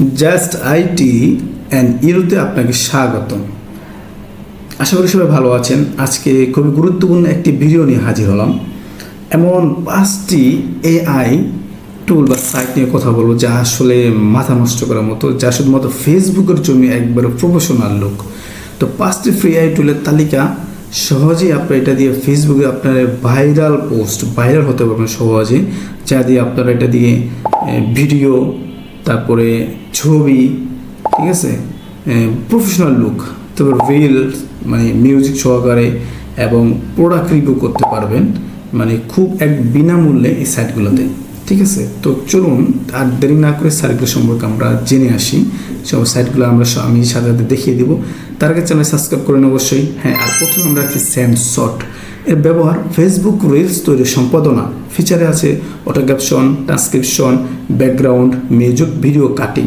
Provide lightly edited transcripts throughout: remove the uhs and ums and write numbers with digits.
Just IT and ইউতে আপনাকে স্বাগতম। আশা করি সবাই ভালো আছেন। আজকে খুবই গুরুত্বপূর্ণ একটি ভিডিও নিয়ে হাজির হলাম। এমন 5টি এআই টুল বা সাইট নিয়ে কথা বলবো যা আসলে মাথা নষ্ট করার মতো, যা শুধুমাত্র ফেসবুকের জন্য একবারে প্রফেশনাল লোক। তো 5টি ফ্রি এআই টুলের তালিকা, সহজেই আপনি এটা দিয়ে ফেসবুকে আপনার ভাইরাল হতে পারবেন সহজে, যা দিয়ে আপনারা এটা দিয়ে ভিডিও, তারপরে ছবি, ঠিক আছে, প্রফেশনাল লুক, তারপর রিল মানে মিউজিক সহকারে এবং প্রোডাক্ট রিভিউ করতে পারবেন, মানে খুব বিনামূল্যে এই সাইটগুলোতে। ঠিক আছে, তো চলুন আর দেরি না করে সাইটগুলো সম্পর্কে আমরা জেনে আসি। সব সাইটগুলো আমি সাথে সাথে দেখিয়ে দেবো। তার আগে চ্যানেল সাবস্ক্রাইব করেন অবশ্যই। হ্যাঁ, আর প্রথমে আমরা রাখছি স্যান্ডশট। এর ব্যবহার ফেসবুক রিলস তৈরির সম্পাদনা, ফিচারে আছে auto caption, transcription, background, music, video cutting.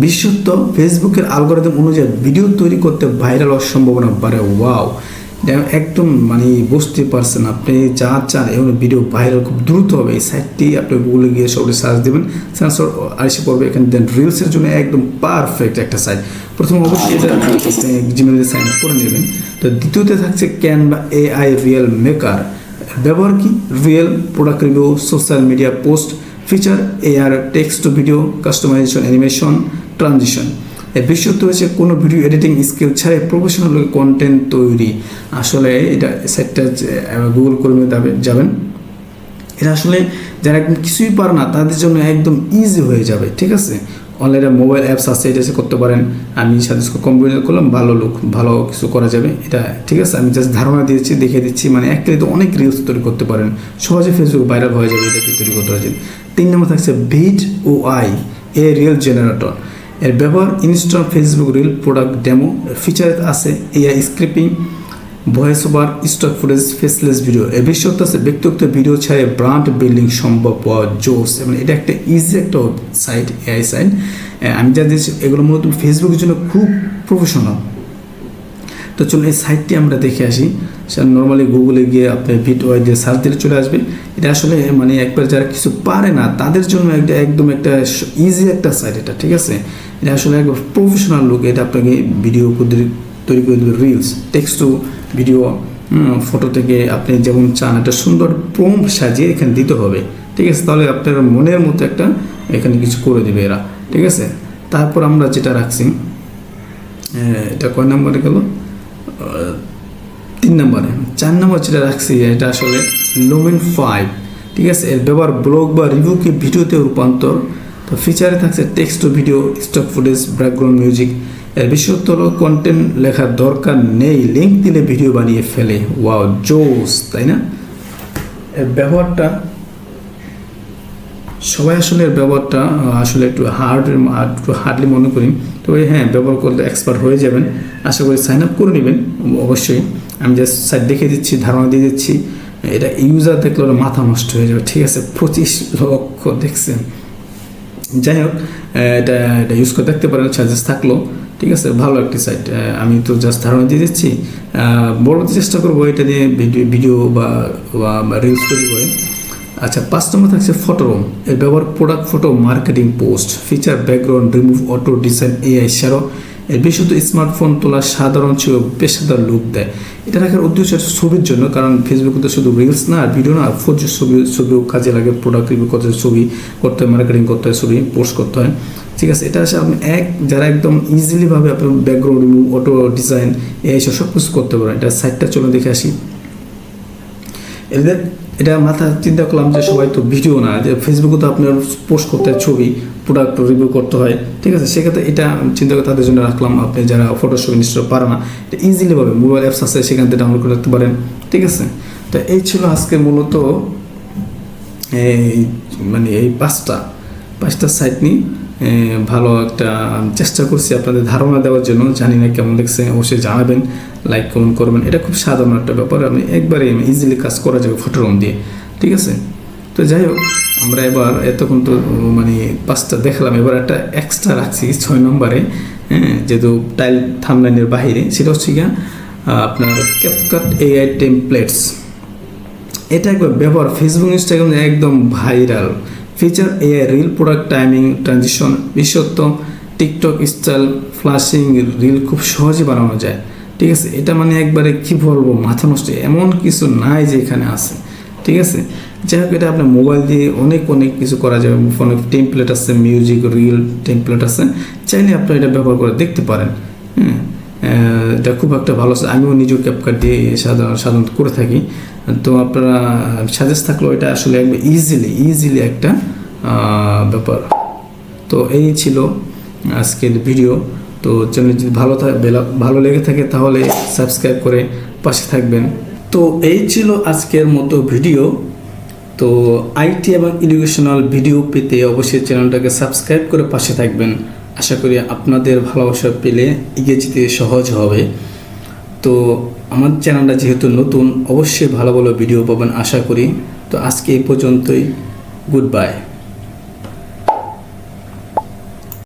বিশেষত ফেসবুকের অ্যালগরিদম অনুযায়ী ভিডিও তৈরি করতে ভাইরাল হওয়ার সম্ভাবনা বাড়ে। ওয়াও, একদম মানে বুঝতে পারছেন, আপনি যা চান এবং ভিডিও ভাইরাল খুব দ্রুত হবে। এই সাইটটি আপনি গুগলে গিয়ে সবটি সার্চ দেবেন, সেন্সর এসে পড়বে এখানে। দেন রিলসের জন্য একদম পারফেক্ট একটা সাইট। প্রথম অবশ্যই এটা জিমেলে সাইন আপ করে নেবেন। তো দ্বিতীয়তে থাকছে ক্যানভা এআই রিয়েল মেকার। ব্যবহার কি? Real product review, social media post, feature AR, text to video, customisation, animation, transition. এর বিশেষত্ব হচ্ছে কোনো ভিডিও এডিটিং স্কিল ছাড়াই প্রফেশনাল কন্টেন্ট তৈরি। আসলে এটা সাইটটা গুগল করে যাবেন। এটা আসলে যারা একদম কিছুই পারে না তাদের জন্য একদম ইজি হয়ে যাবে। ঠিক আছে, অনলাইনে মোবাইল অ্যাপস আছে, এটা করতে পারেন। আমি সাথে কম্পিউটার করলাম, ভালো কিছু করা যাবে এটা। ঠিক আছে, আমি জাস্ট ধারণা দিয়েছি, দেখিয়ে দিচ্ছি। মানে এক ক্লিকে অনেক রিলস তৈরি করতে পারেন, সহজে ফেসবুক ভাইরাল হয়ে যাবে এটা তৈরি করতে পারছেন। 3 নম্বর থাকছে ভিড ও আই এ রিয়েল জেনারেটর। এর ব্যবহার instant Facebook reel product demo, feature আছে AI scripting, voice over, stock footage, faceless video. এর বিশেষত্ব আছে ব্যক্তিগত ভিডিও ছাড়াই ব্র্যান্ড বিল্ডিং সম্ভব। জোস, মানে এটা একটা ইজি একটা সাইট, এআই সাইট। আমি যা দিয়েছি এগুলো মূলত ফেসবুকের জন্য খুব প্রফেশনাল। তো চলুন এই সাইটটি আমরা দেখে আসি। নর্মালি গুগলে গিয়ে আপনি ভিডিও দিয়ে সার্চ দিলে চলে আসবে। এটা আসলে মানে একবার যারা কিছু পারে না তাদের জন্য একদম একটা ইজি একটা সাইট এটা। ঠিক আছে, এটা আসলে একবার প্রফেশনাল লুক। এটা আপনাকে ভিডিও তৈরি করে দেবে, reels, text to video, photo থেকে আপনি যেমন চান একটা সুন্দর প্রম্পট সাজিয়ে এখানে দিতে হবে। ঠিক আছে, তাহলে আপনার মনের মতো একটা এখানে কিছু করে দেবে এরা। ঠিক আছে, তারপর আমরা যেটা রাখছি, এটা কয় নম্বরে গেল? 3 নম্বরে। 4 নম্বর যেটা রাখছি এটা আসলে লুমেন 5। ঠিক আছে, এর ব্যবহার ব্লগ বা রিভিউকে ভিডিওতে রূপান্তর। তো ফিচারে থাকছে text to video, stock footage, background music. এর বিশেষত্ব হলো কন্টেন্ট লেখার দরকার নেই, লিঙ্ক দিলে ভিডিও বানিয়ে ফেলে। ওয়াও, জোস, তাই না? এর ব্যবহারটা সবাই আসলে এর ব্যবহারটা আসলে একটু হার্ডলি মনে করি। তবে হ্যাঁ, ব্যবহার করলে এক্সপার্ট হয়ে যাবেন। আশা করি সাইন আপ করে নেবেন অবশ্যই। আমি জাস্ট সাইট দেখে দিচ্ছি, ধারণা দিয়ে দিচ্ছি। এটা ইউজার দেখলে ওরা মাথা নষ্ট হয়ে যাবে। ঠিক আছে, 25 লক্ষ দেখছেন। যাই হোক, এটা ইউজ করে দেখতে পারেন, চার্জেস থাকলো। ঠিক আছে, ভালো একটি সাইট। আমি তো জাস্ট ধারণা দিয়ে দিচ্ছি, বড় চেষ্টা করবো এটা দিয়ে ভিডিও বা রিলস তৈরি করে। আচ্ছা, 5 নম্বর থাকছে ফটোরুম। এর ব্যবহার product photo, marketing post, feature background remove, auto design, AI shadow. এর বিশেষত স্মার্টফোন তোলা সাধারণ ছিল পেশাদার লুক দেয়। এটা রাখার উদ্দেশ্য ছবির জন্য, কারণ ফেসবুকে তো শুধু রিলস না আর ভিডিও না, ছবিও কাজে লাগে। প্রোডাক্ট রিভিউ করতে হয়, ছবি করতে হয়, মার্কেটিং করতে হয়, ছবি পোস্ট করতে হয়। ঠিক আছে, এটা আসলে আপনি যারা একদম ইজিলিভাবে আপনি background remove, auto design, AI সব কিছু করতে পারেন। এটা সাইটটা চলে দেখে আসি। এটা মাথা চিন্তা করলাম যে সবাই তো ভিডিও না, যে ফেসবুকে তো আপনার পোস্ট করতে হয়, ছবি প্রোডাক্ট রিভিউ করতে হয়। ঠিক আছে, সেক্ষেত্রে এটা চিন্তা করে তাদের জন্য রাখলাম। আপনি যারা ফটোশপ ইনস্টল পারে না, এটা ইজিলিভাবে মোবাইল অ্যাপস আছে সেখান থেকে ডাউনলোড করে রাখতে পারেন। ঠিক আছে, তো এই ছিল আজকে মূলত এই 5টা সাইট নিয়ে ভালো একটা চেষ্টা করছি আপনাদের ধারণা দেওয়ার জন্য। জানি না কেমন দেখছে, অবশ্যই জানাবেন, লাইক কমেন্ট করবেন। এটা খুব সাধারণ একটা ব্যাপার, আমি একবারে ইজিলি কাজ করা যাবে ফটোরুম দিয়ে। ঠিক আছে, তো যাই হোক, আমরা এবার এতক্ষণ তো 5টা দেখলাম, এবার একটা এক্সট্রা রাখছি 6 নম্বরে। যেহেতু টাইল থাম্বনেইলের বাইরে, সেটা হচ্ছে গিয়া আপনার ক্যাপকাট এআই টেমপ্লেটস। এটা একবার ব্যবহার ফেসবুক ইনস্টাগ্রাম একদম viral. Feature AI reel product timing transition, বিশেষত্ব টিকটক স্টাইল ফ্লাশিং রিল খুব সহজে বানানো যায়। ঠিক আছে, এটা মানে একবারে কি বলবো, মাথা নষ্ট, এমন কিছু নাই যে এখানে আছে। ঠিক আছে, যাই হোক, এটা আপনার মোবাইল দিয়ে অনেক কিছু করা যাবে। ফোনে টেমপ্লেট আছে, মিউজিক রিল টেমপ্লেট আছে, চাইলে আপনারা এটা ব্যবহার করে দেখতে পারেন। এটা খুব একটা ভালো, আমিও নিজেও ক্যাপকাট দিয়ে সাধারণত করে থাকি। তো আপনারা সাজেস্ট থাকলেও এটা আসলে একবার ইজিলি একটা ব্যাপার। তো এই ছিল আজকের ভিডিও। তো চ্যানেল যদি ভালো লেগে থাকে তাহলে সাবস্ক্রাইব করে পাশে থাকবেন। তো এই ছিল আজকের মতো ভিডিও। তো আইটি এবং এডুকেশনাল ভিডিও পেতে অবশ্যই চ্যানেলটাকে সাবস্ক্রাইব করে পাশে থাকবেন। আশা করি আপনাদের ভালোবাসা পেলে এগিয়ে যেতে সহজ হবে। তো আমার চ্যানেলটা যেহেতু নতুন, অবশ্যই ভালো ভিডিও পাবেন আশা করি। তো আজকে এই পর্যন্তই, গুড বাই।